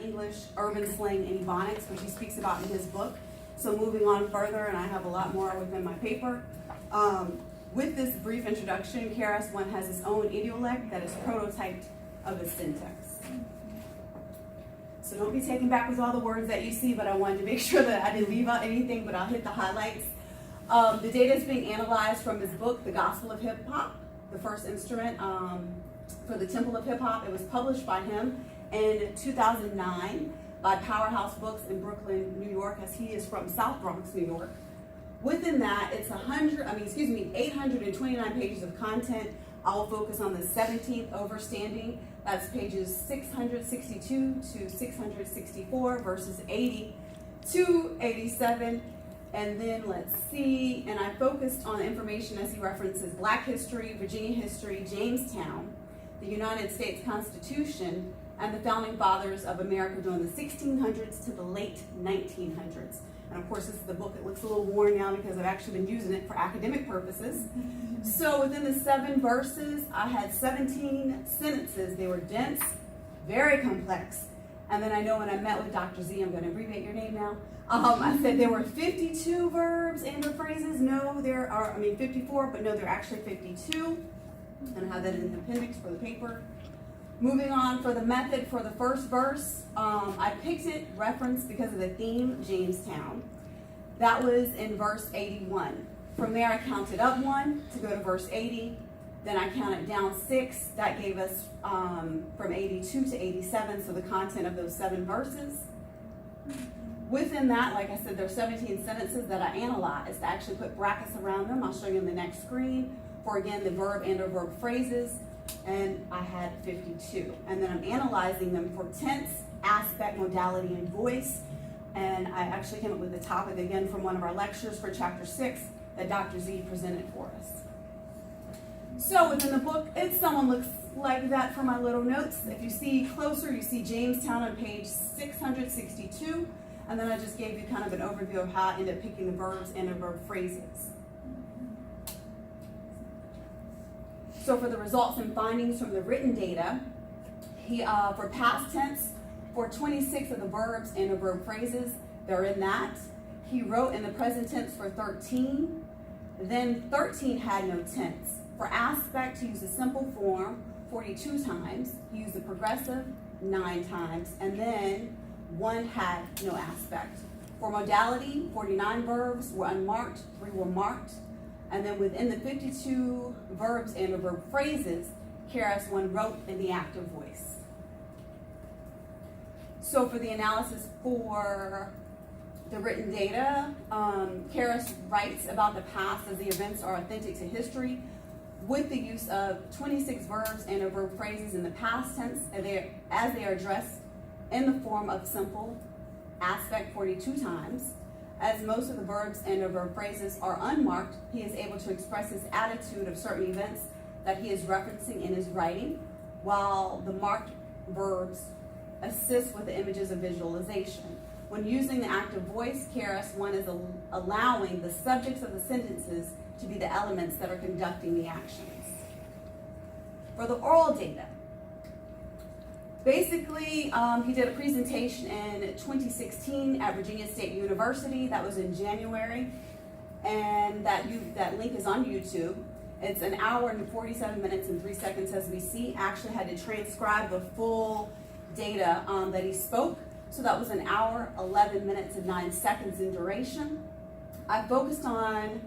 English, urban slang, and ebonics, which he speaks about in his book. So moving on further, and I have a lot more within my paper. With this brief introduction, KRS-One has its own idiolect that is prototyped of its syntax. So don't be taken back with all the words that you see, but I wanted to make sure that I didn't leave out anything, but I'll hit the highlights. The data is being analyzed from his book, The Gospel of Hip Hop, the first instrument for the Temple of Hip Hop. It was published by him in 2009 by Powerhouse Books in Brooklyn, New York, as he is from South Bronx, New York. Within that, it's 829 pages of content. I will focus on the 17th overstanding. That's pages 662 to 664, verses 80 to 87. And then let's see, and I focused on information as he references Black history, Virginia history, Jamestown, the United States Constitution, and the founding fathers of America during the 1600s to the late 1900s. And of course, this is the book that looks a little worn now because I've actually been using it for academic purposes. So within the 7 verses, I had 17 sentences. They were dense, very complex. And then I know when I met with Dr. Z, I'm going to abbreviate your name now. I said there were 52 verbs and or phrases. No, there are, 54, but no, there are actually 52. And I have that in the appendix for the paper. Moving on for the method for the first verse, I picked it referenced because of the theme, Jamestown. That was in verse 81. From there, I counted up 1 to go to verse 80. Then I counted down 6. That gave us from 82 to 87, so the content of those 7 verses. Within that, like I said, there are 17 sentences that I analyzed. I actually put brackets around them. I'll show you on the next screen for, again, the verb and or verb phrases. And I had 52. And then I'm analyzing them for tense, aspect, modality, and voice. And I actually came up with the topic again from one of our lectures for chapter 6 that Dr. Z presented for us. So within the book, someone looks like that for my little notes. If you see closer, you see Jamestown on page 662. And then I just gave you kind of an overview of how I ended up picking the verbs and the verb phrases. So for the results and findings from the written data, for past tense, for 26 of the verbs and the verb phrases, they're in that. He wrote in the present tense for 13. Then 13 had no tense. For aspect, he used a simple form 42 times. He used the progressive 9 times. And then 1 had no aspect. For modality, 49 verbs were unmarked, 3 were marked. And then within the 52 verbs and the verb phrases, KRS-One wrote in the active voice. So for the analysis for the written data, KRS writes about the past as the events are authentic to history with the use of 26 verbs and the verb phrases in the past tense as they are addressed in the form of simple aspect 42 times. As most of the verbs and the verb phrases are unmarked, he is able to express his attitude of certain events that he is referencing in his writing, while the marked verbs assist with the images of visualization. When using the active voice, KRS-One is allowing the subjects of the sentences to be the elements that are conducting the actions. For the oral data, basically, he did a presentation in 2016 at Virginia State University. That was in January, and that link is on YouTube. It's an hour and 47 minutes and 3 seconds as we see. Actually had to transcribe the full data that he spoke. So that was an hour, 11 minutes and 9 seconds in duration. I focused on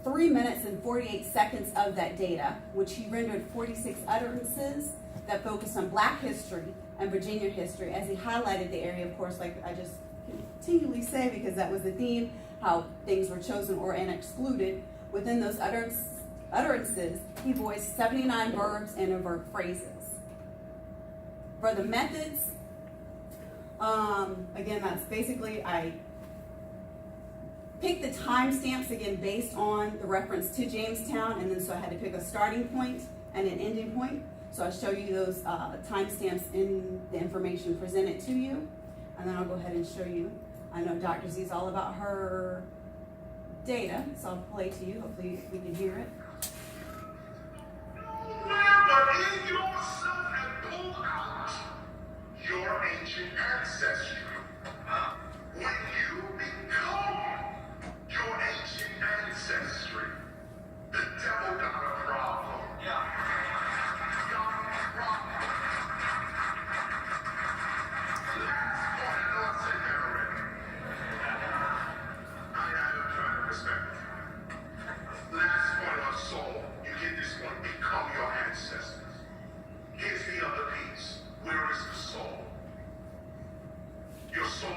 3 minutes and 48 seconds of that data, which he rendered 46 utterances that focused on Black history and Virginia history, as he highlighted the area, of course, like I just continually say, because that was the theme, how things were chosen or and excluded. Within those utterances, he voiced 79 verbs and the verb phrases. For the methods, again, that's basically, I picked the timestamps, again, based on the reference to Jamestown, and then so I had to pick a starting point and an ending point. So I'll show you those timestamps in the information presented to you, and then I'll go ahead and show you. I know Dr. Z is all about her data, so I'll play to you. Hopefully we can hear it. Remember in yourself and pull out your ancient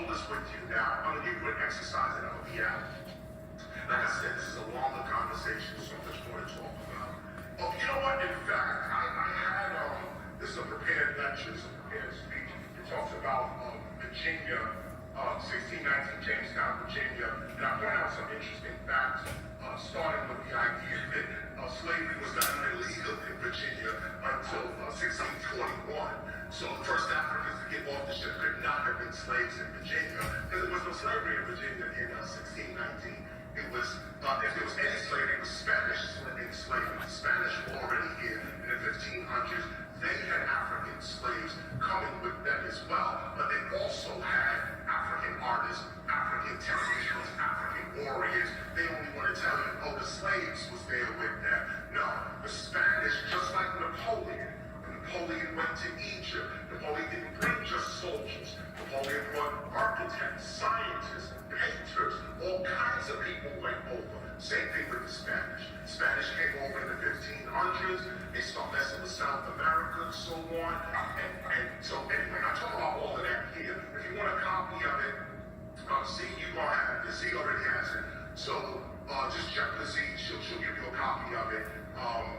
this with you now. I'm going to give you an exercise and I'll be out. Like I said, this is a longer conversation, so much more to talk about. Oh, you know what? In fact, I had, this is a prepared lecture, this is a prepared speech. It talks about Virginia, 1619 Jamestown, Virginia. And I point out some interesting facts, starting with the idea that slavery was not illegal in Virginia until 1621. So the first Africans to get off the ship could not have been slaves in Virginia, because there was no slavery in Virginia in 1619. It was, if there was any slavery, it was Spanish slavery. The Spanish were already here in the 1500s. They had African slaves coming with them as well, but they also had African artists, African technicians, African warriors. They only want to tell you, oh, the slaves was there with them. No, the Spanish, just like Napoleon. When Napoleon went to Egypt, Napoleon didn't bring just soldiers. Napoleon brought architects, scientists, painters, all kinds of people went over. Same thing with the Spanish. Spanish came over in the 1500s. They started messing with South America and so on. And so anyway, I talk about all of that here. If you want a copy of it, Z, you're going to have it. Z already has it. So just check the Z. She'll give you a copy of it.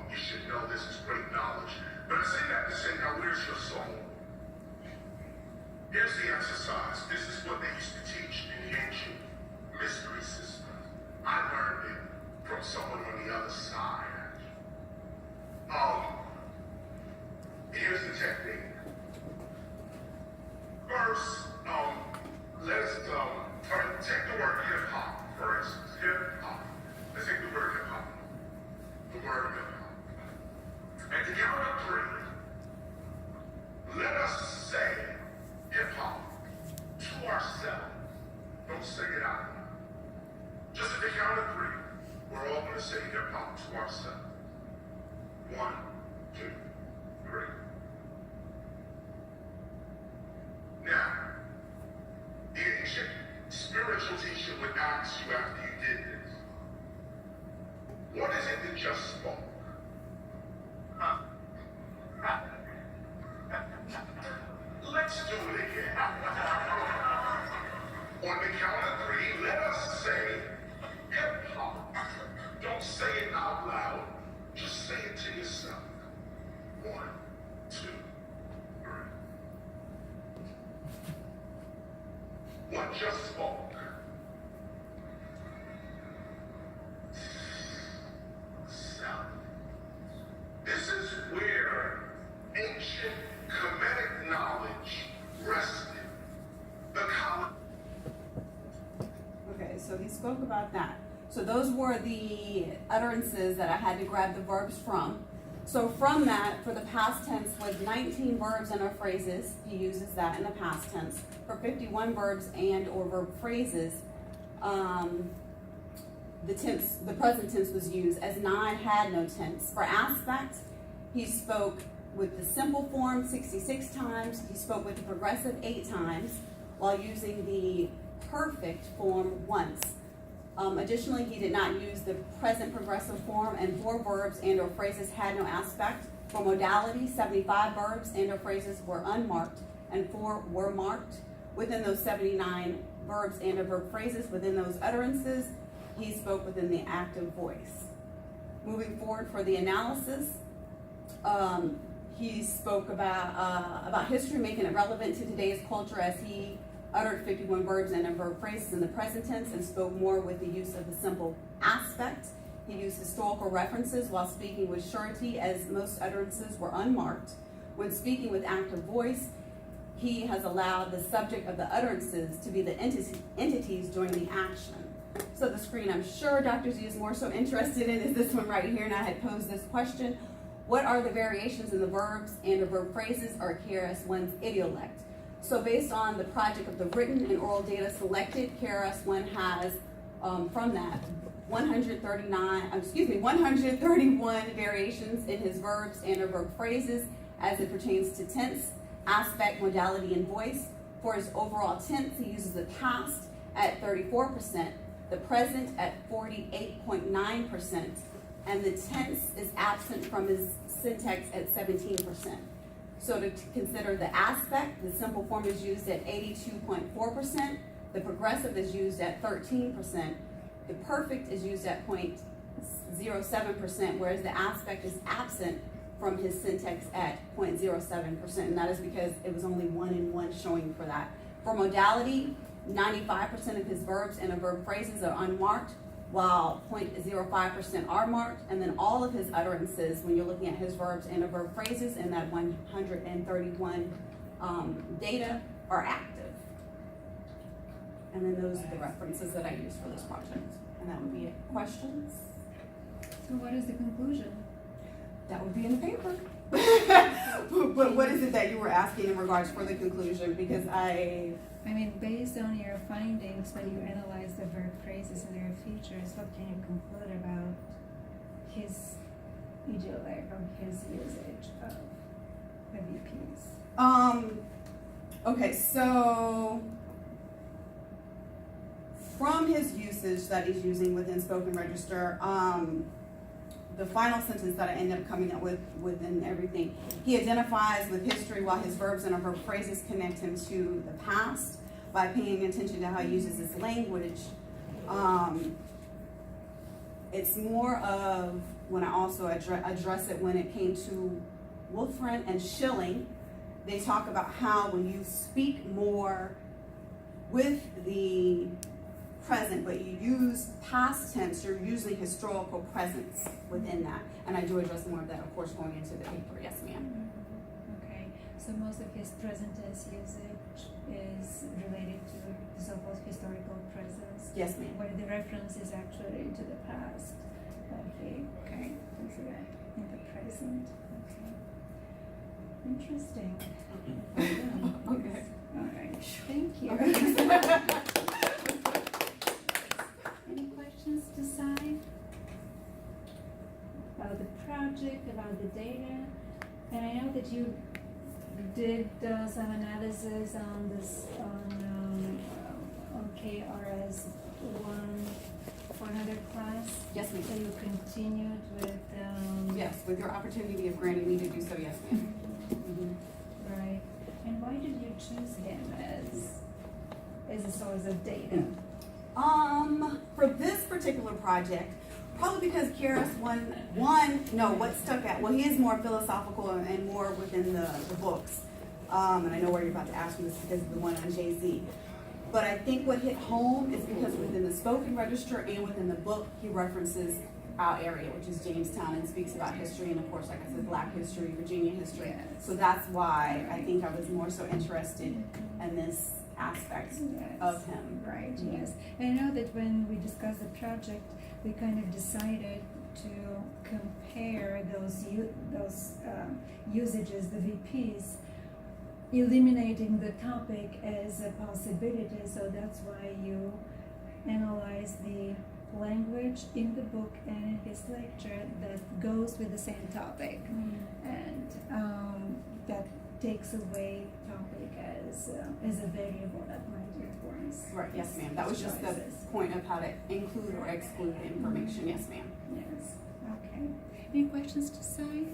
You should know this is great knowledge. But I say that to say, now where's your soul? Here's the exercise. This is what they used to teach in the ancient mystery system. I learned it from someone on the other side. Here's the technique. First, let's take the word hip hop, for instance. Hip hop. Let's take the word hip hop. The word hip hop. And to count of three, let us say hip hop to ourselves. Don't say it out loud. Just at the count of three, we're all going to say hip hop to ourselves. 1, 2, 3. Now, the ancient spiritual teacher would ask you after you did this, what is it that just spoke? Let's do it again. On the count of three, let us say hip hop. Don't say it out loud. Just say it to yourself. 1, 2, 3. What just spoke? Self. This is where ancient Kemetic knowledge rested. The college. Okay, so he spoke about that. So those were the utterances that I had to grab the verbs from. So from that, for the past tense, with 19 verbs and or phrases, he uses that in the past tense. For 51 verbs and or verb phrases, the present tense was used, as 9 had no tense. For aspect, he spoke with the simple form 66 times. He spoke with the progressive 8 times, while using the perfect form once. Additionally, he did not use the present progressive form, and 4 verbs and or phrases had no aspect. For modality, 75 verbs and or phrases were unmarked, and 4 were marked. Within those 79 verbs and or verb phrases, within those utterances, he spoke within the active voice. Moving forward for the analysis, he spoke about history, making it relevant to today's culture, as he uttered 51 verbs and verb phrases in the present tense and spoke more with the use of the simple aspect. He used historical references while speaking with surety, as most utterances were unmarked. When speaking with active voice, he has allowed the subject of the utterances to be the entities during the action. So the screen I'm sure Dr. Z is more so interested in is this one right here, and I had posed this question. What are the variations in the verbs and the verb phrases or KRS-One's idiolect? So based on the project of the written and oral data selected, KRS-One has, from that, 131 variations in his verbs and or verb phrases as it pertains to tense, aspect, modality, and voice. For his overall tense, he uses the past at 34%, the present at 48.9%, and the tense is absent from his syntax at 17%. So to consider the aspect, the simple form is used at 82.4%, the progressive is used at 13%, the perfect is used at 0.07%, whereas the aspect is absent from his syntax at 0.07%, and that is because it was only 1 and 1 showing for that. For modality, 95% of his verbs and verb phrases are unmarked, while 0.05% are marked, and then all of his utterances, when you're looking at his verbs and verb phrases in that 131 data, are active. And then those are the references that I use for this project. And that would be it. Questions? So what is the conclusion? That would be in the paper. But what is it that you were asking in regards for the conclusion? Because I mean, based on your findings, when you analyze the verb phrases and their features, what can you conclude about his idiolect or his usage of the VPs? Okay, so from his usage that he's using within spoken register, the final sentence that I end up coming up with within everything, he identifies with history while his verbs and verb phrases connect him to the past by paying attention to how he uses his language. It's more of, when I also address it when it came to Wolfram and Schilling, they talk about how when you speak more with the present, but you use past tense, you're using historical presence within that. And I do address more of that, of course, going into the paper. Yes, ma'am. Okay, so most of his present tense usage is related to the so-called historical presence. Yes, ma'am. Where the reference is actually to the past. Okay, is it in the present? Okay. Interesting. Okay. All right, thank you. Any questions to Sai? About the project, about the data? And I know that you did some analysis on this, on KRS 400 class. Yes, ma'am. So you continued with, Yes, with your opportunity of granting me to do so, yes, ma'am. right. And why did you choose him as a source of data? For this particular project, probably because KRS what stuck out, well, he is more philosophical and more within the books. And I know where you're about to ask me this because of the one on Jay-Z. But I think what hit home is because within the spoken register and within the book, he references our area, which is Jamestown, and speaks about history, and of course, like I said, Black history, Virginia history. Yes. So that's why I think I was more so interested in this aspect of him. Right, yes. And I know that when we discussed the project, we kind of decided to compare those usages, the VPs, eliminating the topic as a possibility. So that's why you analyze the language in the book and in his lecture that goes with the same topic. And that takes away topic as a variable that might influence. Right, yes, ma'am. That was just the point of how to include or exclude the information. Yes, ma'am. Yes, okay. Any questions to say?